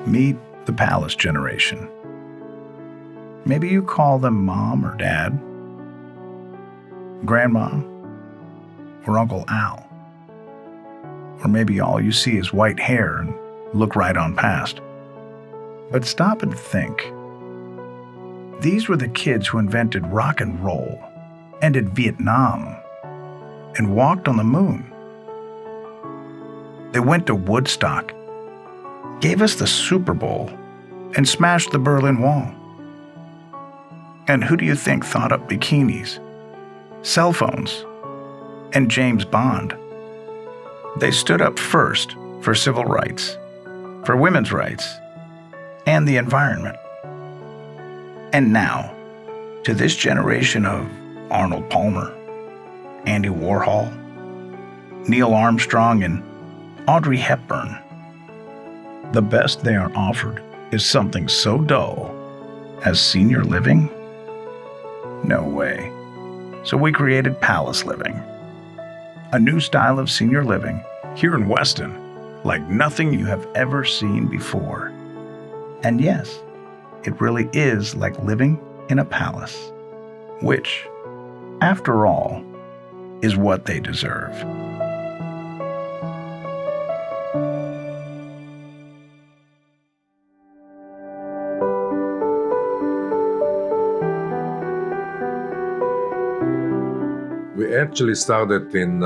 Meet the Palace generation. Maybe you call them Mom or Dad, Grandma, or Uncle Al. Or maybe all you see is white hair and look right on past. But stop and think. These were the kids who invented rock and roll, ended Vietnam, and walked on the moon. They went to Woodstock, gave us the Super Bowl, and smashed the Berlin Wall. And who do you think thought up bikinis, cell phones, and James Bond? They stood up first for civil rights, for women's rights, and the environment. And now, to this generation of Arnold Palmer, Andy Warhol, Neil Armstrong, and Audrey Hepburn, the best they are offered is something so dull as senior living? No way. So we created Palace Living, a new style of senior living here in Weston, like nothing you have ever seen before. And yes, it really is like living in a palace, which, after all, is what they deserve. We actually started in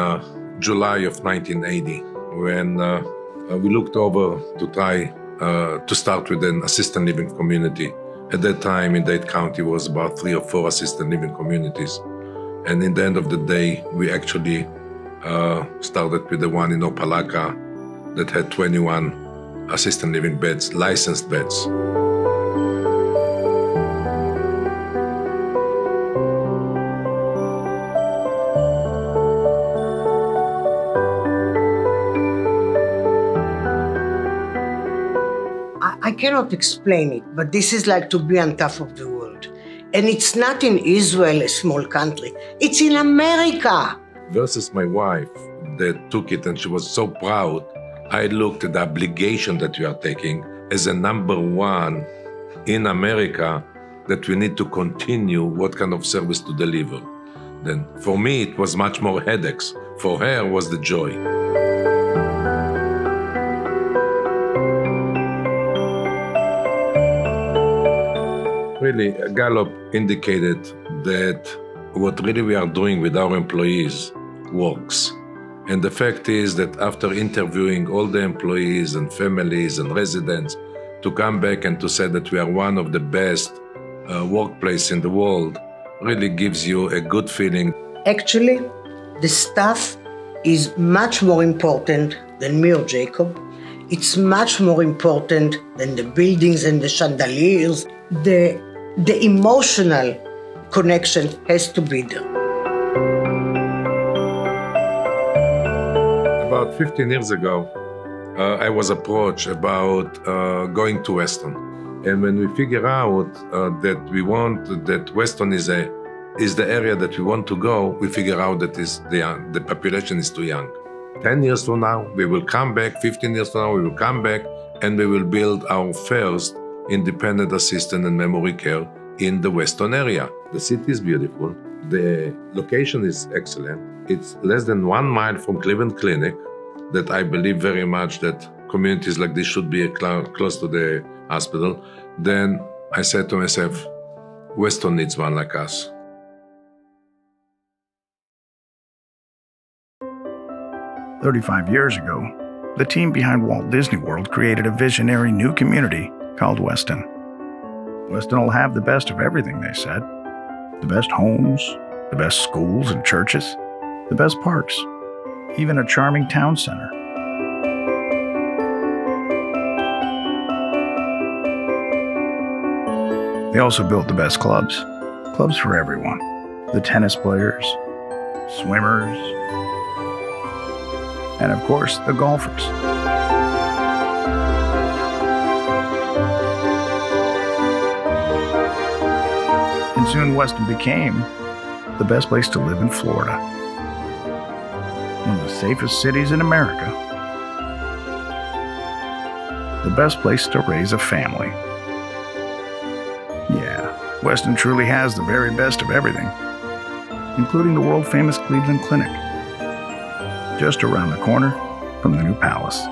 July of 1980 when we looked over to try to start with an assisted living community. At that time in Dade County was about 3 or 4 assisted living communities. And in the end of the day, we actually started with the one in Opelika that had 21 assisted living beds, licensed beds. I cannot explain it, but this is like to be on top of the world. And it's not in Israel, a small country. It's in America. Versus my wife that took it and she was so proud, I looked at the obligation that we are taking as a number one in America that we need to continue what kind of service to deliver. Then for me, it was much more headaches. For her was the joy. Really, Gallup indicated that what really we are doing with our employees works. And the fact is that after interviewing all the employees and families and residents to come back and to say that we are one of the best workplaces in the world really gives you a good feeling. Actually, the staff is much more important than me or Jacob. It's much more important than the buildings and the chandeliers. The emotional connection has to be there. About 15 years ago, I was approached about going to Weston. And when we figure out that Weston is the area that we want to go, we figure out that the population is too young. 10 years from now, we will come back. 15 years from now, we will come back, and we will build our first independent assisted and memory care in the Weston area. The city is beautiful. The location is excellent. It's less than 1 mile from Cleveland Clinic, that I believe very much that communities like this should be close to the hospital. Then I said to myself, Weston needs one like us. "35 years ago, the team behind Walt Disney World created a visionary new community called Weston. Weston will have the best of everything, they said. The best homes, the best schools and churches, the best parks, even a charming town center. They also built the best clubs for everyone. The tennis players, swimmers, and of course, the golfers. And soon Weston became the best place to live in Florida. One of the safest cities in America. the best place to raise a family. Yeah, Weston truly has the very best of everything, including the world-famous Cleveland Clinic, just around the corner from the new palace.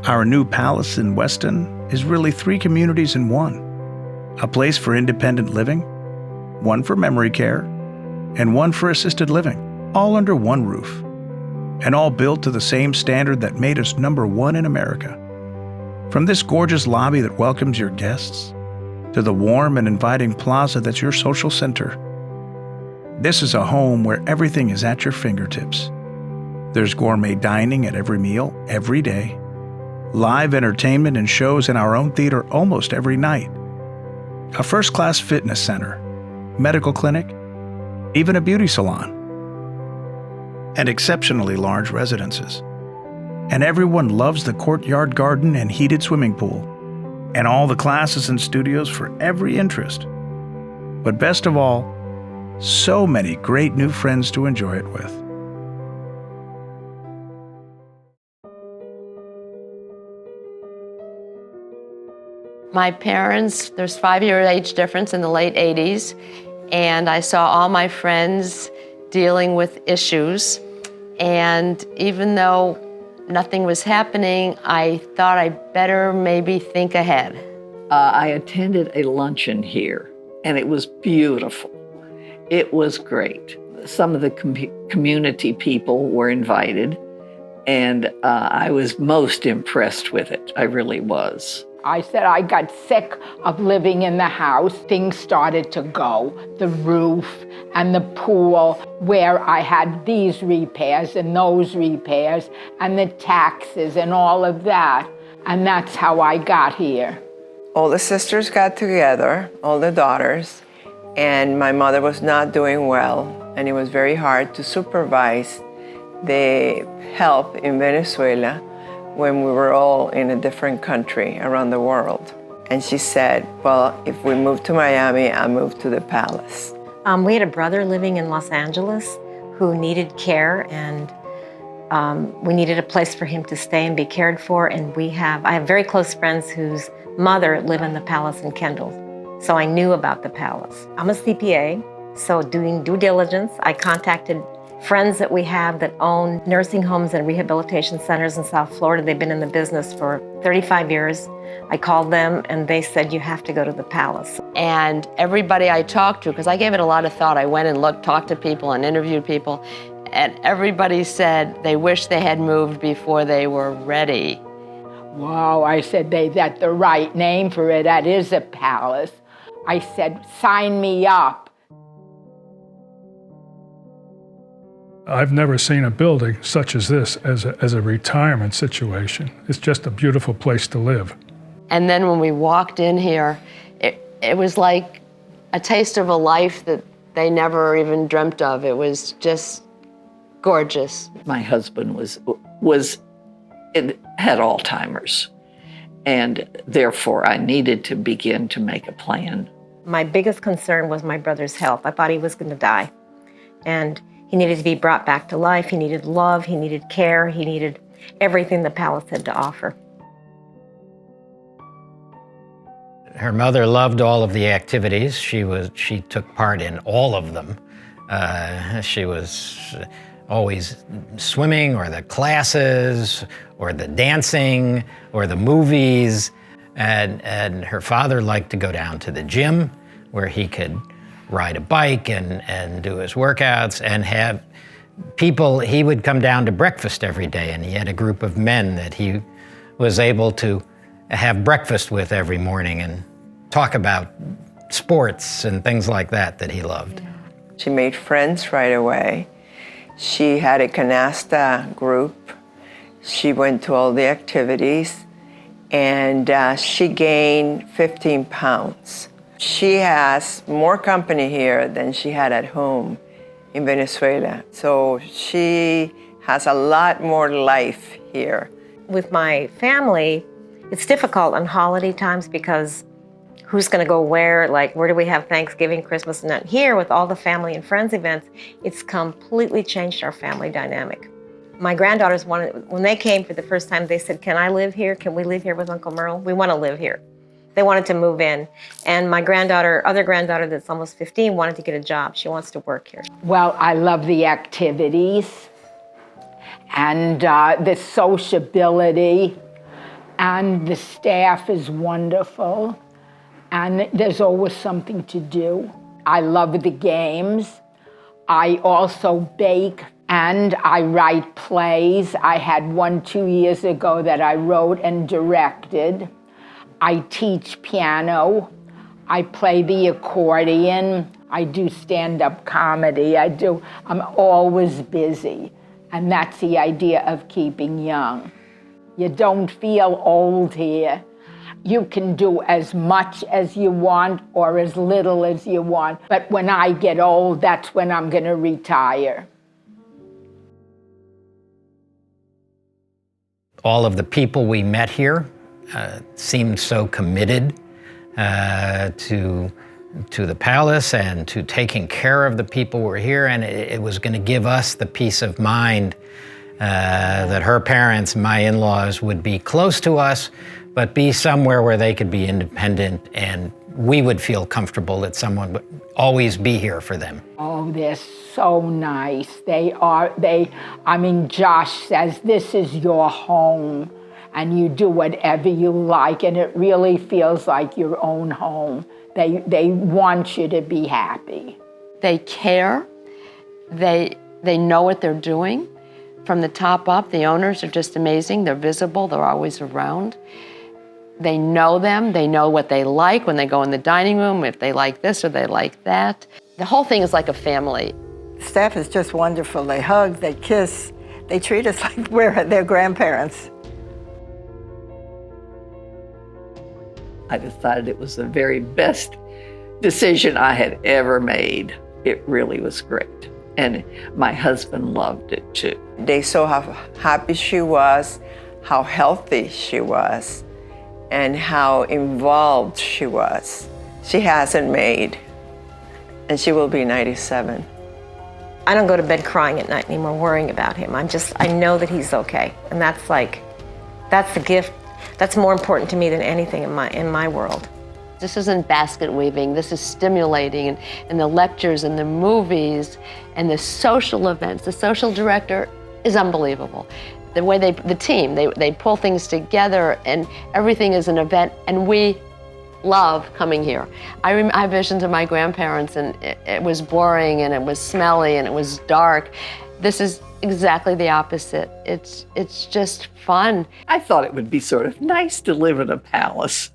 Our new palace in Weston is really 3 communities in one. A place for independent living, one for memory care, and one for assisted living, all under one roof, and all built to the same standard that made us #1 in America. From this gorgeous lobby that welcomes your guests, to the warm and inviting plaza that's your social center, this is a home where everything is at your fingertips. There's gourmet dining at every meal, every day, live entertainment and shows in our own theater almost every night, a first-class fitness center, medical clinic, even a beauty salon, and exceptionally large residences. And everyone loves the courtyard garden and heated swimming pool, and all the classes and studios for every interest. But best of all, so many great new friends to enjoy it with. My parents, there's 5-year age difference in the late 80s, and I saw all my friends dealing with issues. And even though nothing was happening, I thought I better maybe think ahead. I attended a luncheon here, and it was beautiful. It was great. Some of the community people were invited, and I was most impressed with it. I really was. I said I got sick of living in the house. Things started to go, the roof and the pool, where I had these repairs and those repairs and the taxes and all of that. And that's how I got here. All the sisters got together, all the daughters, and my mother was not doing well, and it was very hard to supervise the help in Venezuela when we were all in a different country around the world. And she said, well, if we move to Miami, I'll move to the palace. We had a brother living in Los Angeles who needed care, and we needed a place for him to stay and be cared for. And I have very close friends whose mother lived in the palace in Kendall. So I knew about the palace. I'm a CPA, so doing due diligence, I contacted friends that we have that own nursing homes and rehabilitation centers in South Florida. They've been in the business for 35 years. I called them and they said, you have to go to the palace. And everybody I talked to, because I gave it a lot of thought, I went and talked to people and interviewed people, and everybody said they wish they had moved before they were ready. Wow, I said, that's the right name for it. That is a palace. I said, sign me up. I've never seen a building such as this as a retirement situation. It's just a beautiful place to live. And then when we walked in here, it was like a taste of a life that they never even dreamt of. It was just gorgeous. My husband had Alzheimer's, and therefore I needed to begin to make a plan. My biggest concern was my brother's health. I thought he was going to die. And he needed to be brought back to life. He needed love. He needed care. He needed everything the palace had to offer. Her mother loved all of the activities. She took part in all of them. She was always swimming, or the classes, or the dancing, or the movies. And her father liked to go down to the gym where he could ride a bike and do his workouts and have people. He would come down to breakfast every day, and he had a group of men that he was able to have breakfast with every morning and talk about sports and things like that he loved. She made friends right away. She had a canasta group. She went to all the activities, and she gained 15 pounds. She has more company here than she had at home in Venezuela. So she has a lot more life here. With my family, it's difficult on holiday times because who's going to go where, like where do we have Thanksgiving, Christmas, and here with all the family and friends events, it's completely changed our family dynamic. My granddaughters wanted, when they came for the first time, they said, can I live here? Can we live here with Uncle Merle? We want to live here. They wanted to move in. And my other granddaughter that's almost 15 wanted to get a job. She wants to work here. Well, I love the activities and the sociability, and the staff is wonderful, and there's always something to do. I love the games. I also bake and I write plays. I had one 2 years ago that I wrote and directed. I teach piano. I play the accordion. I do stand-up comedy. I'm always busy. And that's the idea of keeping young. You don't feel old here. You can do as much as you want or as little as you want. But when I get old, that's when I'm going to retire. All of the people we met here seemed so committed to the palace and to taking care of the people who were here, and it was going to give us the peace of mind that her parents, my in-laws, would be close to us, but be somewhere where they could be independent, and we would feel comfortable that someone would always be here for them. Oh, they're so nice. Josh says, this is your home, and you do whatever you like, and it really feels like your own home. They want you to be happy. They care. They know what they're doing. From the top up, the owners are just amazing. They're visible. They're always around. They know them. They know what they like when they go in the dining room, if they like this or they like that. The whole thing is like a family. Staff is just wonderful. They hug, they kiss, they treat us like we're their grandparents. I decided it was the very best decision I had ever made. It really was great. And my husband loved it too. They saw how happy she was, how healthy she was, and how involved she was. She hasn't made, and she will be 97. I don't go to bed crying at night anymore, worrying about him. I know that he's okay. And that's the gift. That's more important to me than anything in my world. This isn't basket weaving, this is stimulating, and the lectures and the movies and the social events. The social director is unbelievable. The way the team, they pull things together and everything is an event, and we love coming here. I have visions of my grandparents, and it was boring and it was smelly and it was dark. This is exactly the opposite. It's just fun. I thought it would be sort of nice to live in a palace.